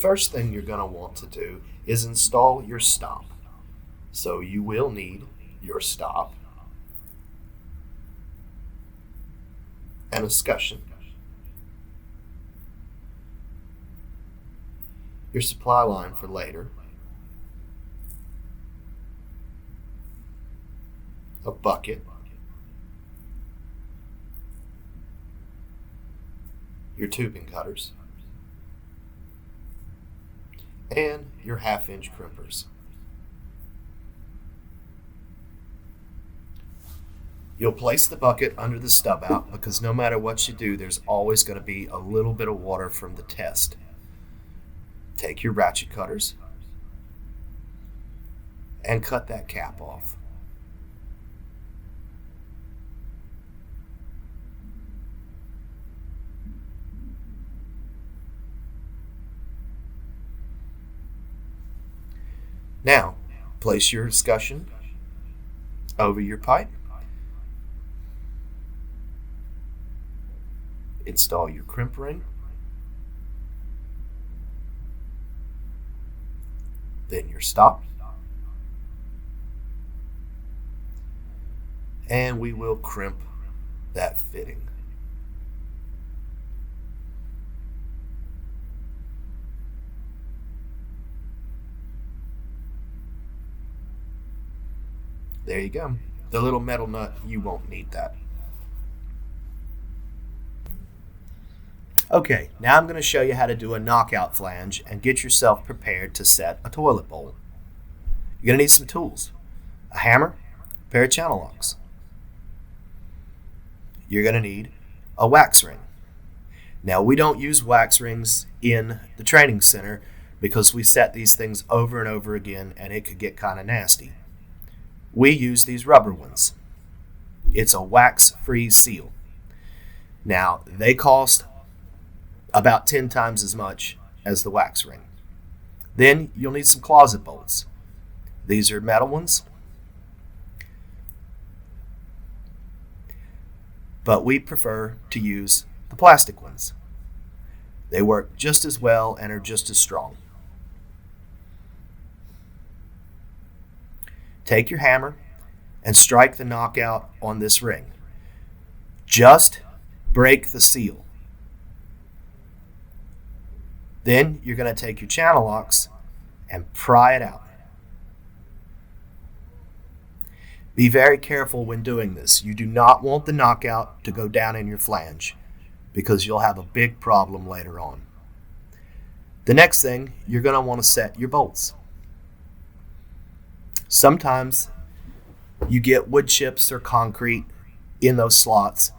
first thing you're going to want to do is install your stop. So you will need your stop and a escutcheon, your supply line for later, a bucket, your tubing cutters, and your 1/2-inch crimpers. You'll place the bucket under the stub out because no matter what you do, there's always going to be a little bit of water from the test. Take your ratchet cutters and cut that cap off. Now, place your escutcheon over your pipe. Install your crimp ring. Then your stop. And we will crimp that fitting. There you go. The little metal nut, you won't need that. Okay, now I'm going to show you how to do a knockout flange and get yourself prepared to set a toilet bowl. You're going to need some tools. A hammer, a pair of channel locks. You're going to need a wax ring. Now, we don't use wax rings in the training center because we set these things over and over again and it could get kind of nasty. We use these rubber ones. It's a wax-free seal. Now, they cost about 10 times as much as the wax ring. Then you'll need some closet bolts. These are metal ones, but we prefer to use the plastic ones. They work just as well and are just as strong. Take your hammer and strike the knockout on this ring. Just break the seal. Then you're going to take your channel locks and pry it out. Be very careful when doing this. You do not want the knockout to go down in your flange because you'll have a big problem later on. The next thing, you're going to want to set your bolts. Sometimes you get wood chips or concrete in those slots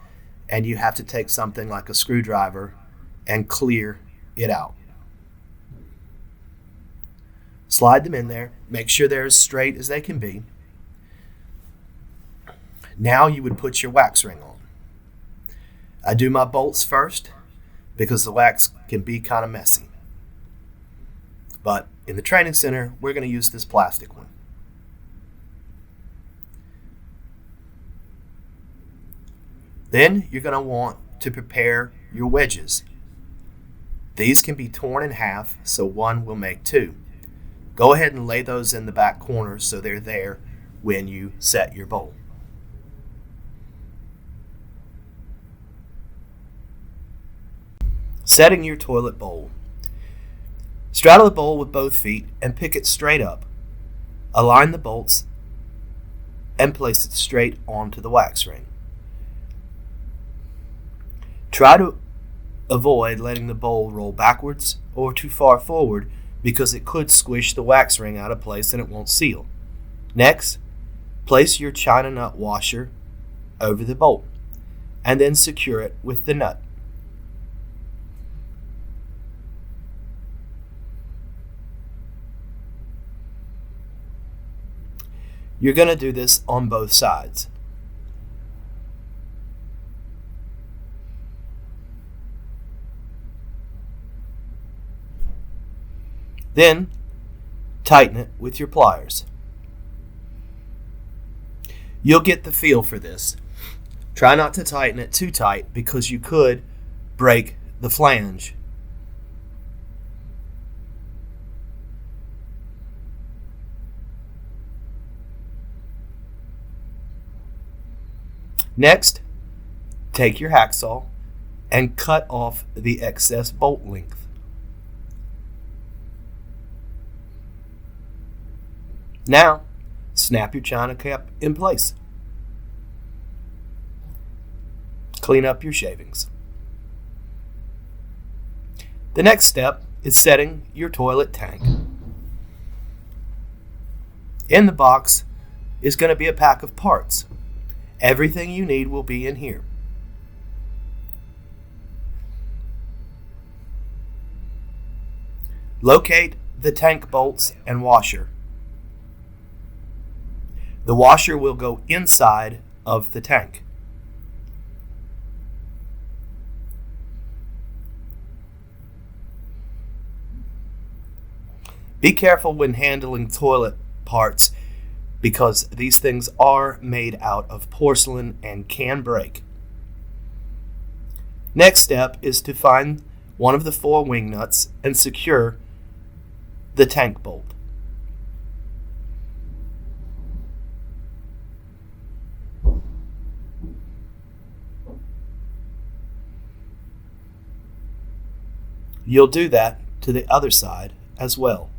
and you have to take something like a screwdriver and clear it out. Slide them in there. Make sure they're as straight as they can be. Now you would put your wax ring on. I do my bolts first because the wax can be kind of messy. But in the training center, we're going to use this plastic one. Then you're going to want to prepare your wedges. These can be torn in half, so one will make two. Go ahead and lay those in the back corner so they're there when you set your bowl. Setting your toilet bowl. Straddle the bowl with both feet and pick it straight up. Align the bolts and place it straight onto the wax ring. Try to avoid letting the bowl roll backwards or too far forward because it could squish the wax ring out of place and it won't seal. Next, place your China nut washer over the bolt and then secure it with the nut. You're going to do this on both sides. Then, tighten it with your pliers. You'll get the feel for this. Try not to tighten it too tight because you could break the flange. Next, take your hacksaw and cut off the excess bolt length. Now, snap your china cap in place. Clean up your shavings. The next step is setting your toilet tank. In the box is going to be a pack of parts. Everything you need will be in here. Locate the tank bolts and washer. The washer will go inside of the tank. Be careful when handling toilet parts because these things are made out of porcelain and can break. Next step is to find one of the 4 wing nuts and secure the tank bolt. You'll do that to the other side as well.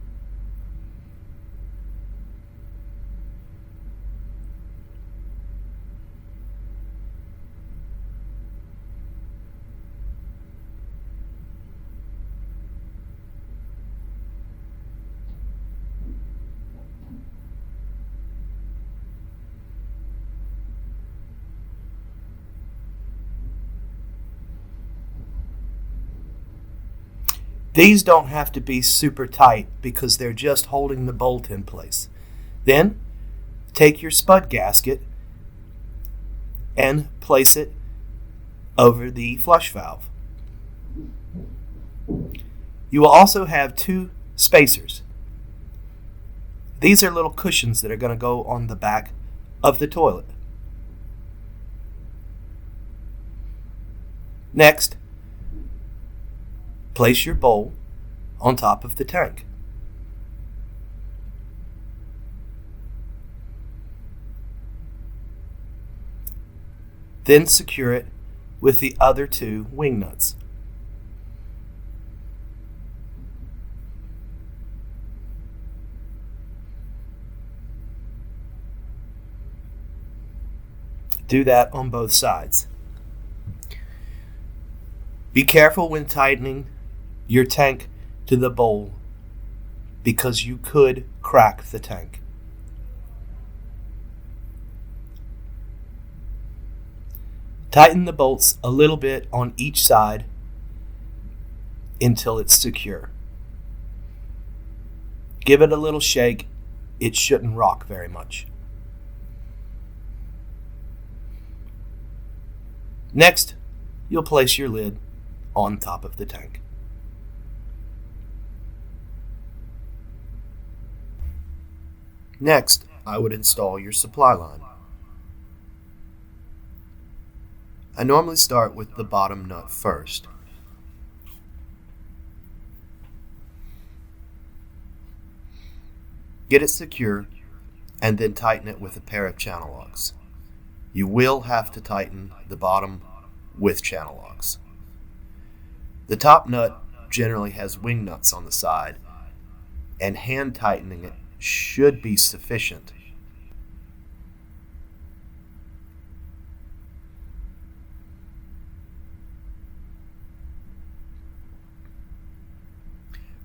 These don't have to be super tight because they're just holding the bolt in place. Then, take your spud gasket and place it over the flush valve. You will also have 2 spacers. These are little cushions that are going to go on the back of the toilet. Next, place your bowl on top of the tank. Then secure it with the other 2 wing nuts. Do that on both sides. Be careful when tightening your tank to the bowl because you could crack the tank. Tighten the bolts a little bit on each side until it's secure. Give it a little shake. It shouldn't rock very much. Next, you'll place your lid on top of the tank. Next, I would install your supply line. I normally start with the bottom nut first. Get it secure and then tighten it with a pair of channel locks. You will have to tighten the bottom with channel locks. The top nut generally has wing nuts on the side, and hand tightening it should be sufficient.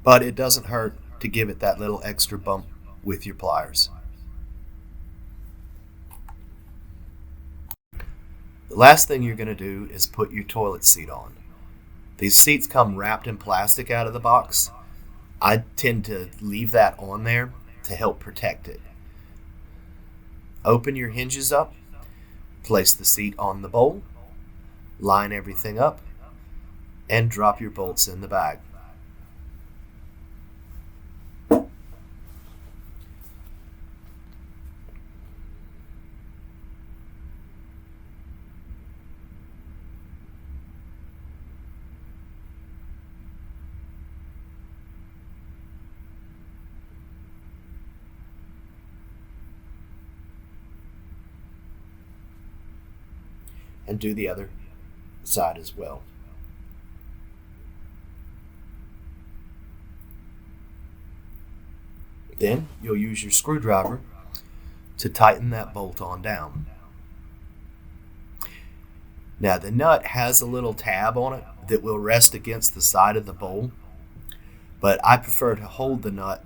But it doesn't hurt to give it that little extra bump with your pliers. The last thing you're going to do is put your toilet seat on. These seats come wrapped in plastic out of the box. I tend to leave that on there to help protect it. Open your hinges up, place the seat on the bowl, line everything up, and drop your bolts in the bag. and do the other side as well. Then you'll use your screwdriver to tighten that bolt on down. Now the nut has a little tab on it that will rest against the side of the bowl, but I prefer to hold the nut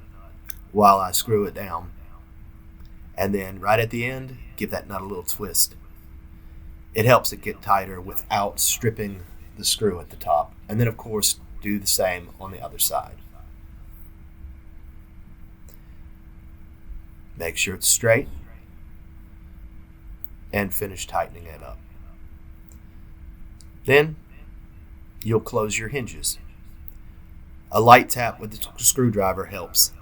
while I screw it down, and then right at the end give that nut a little twist. It helps it get tighter without stripping the screw at the top, and then of course do the same on the other side. Make sure it's straight and finish tightening it up. Then you'll close your hinges. A light tap with the screwdriver helps.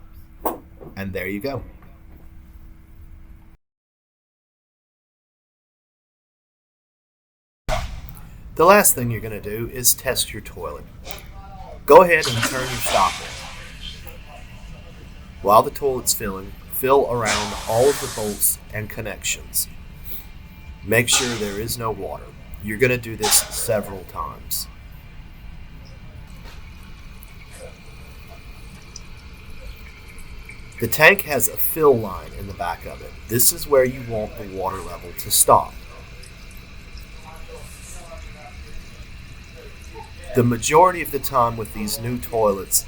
And there you go. The last thing you're going to do is test your toilet. Go ahead and turn your stop on. While the toilet's filling, fill around all of the bolts and connections. Make sure there is no water. You're going to do this several times. The tank has a fill line in the back of it. This is where you want the water level to stop. The majority of the time with these new toilets,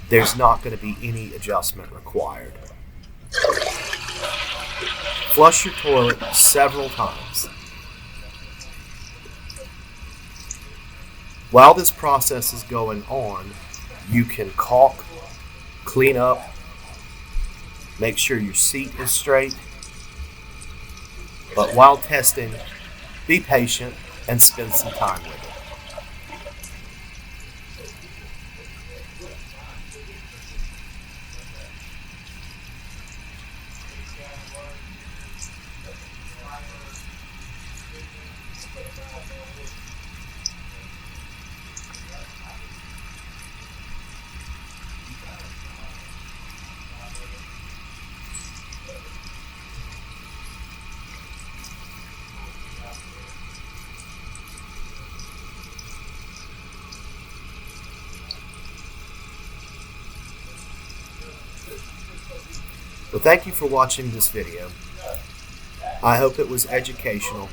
there's not going to be any adjustment required. Flush your toilet several times. While this process is going on, you can caulk, clean up, make sure your seat is straight. But while testing, be patient and spend some time with it. Well, thank you for watching this video. I hope it was educational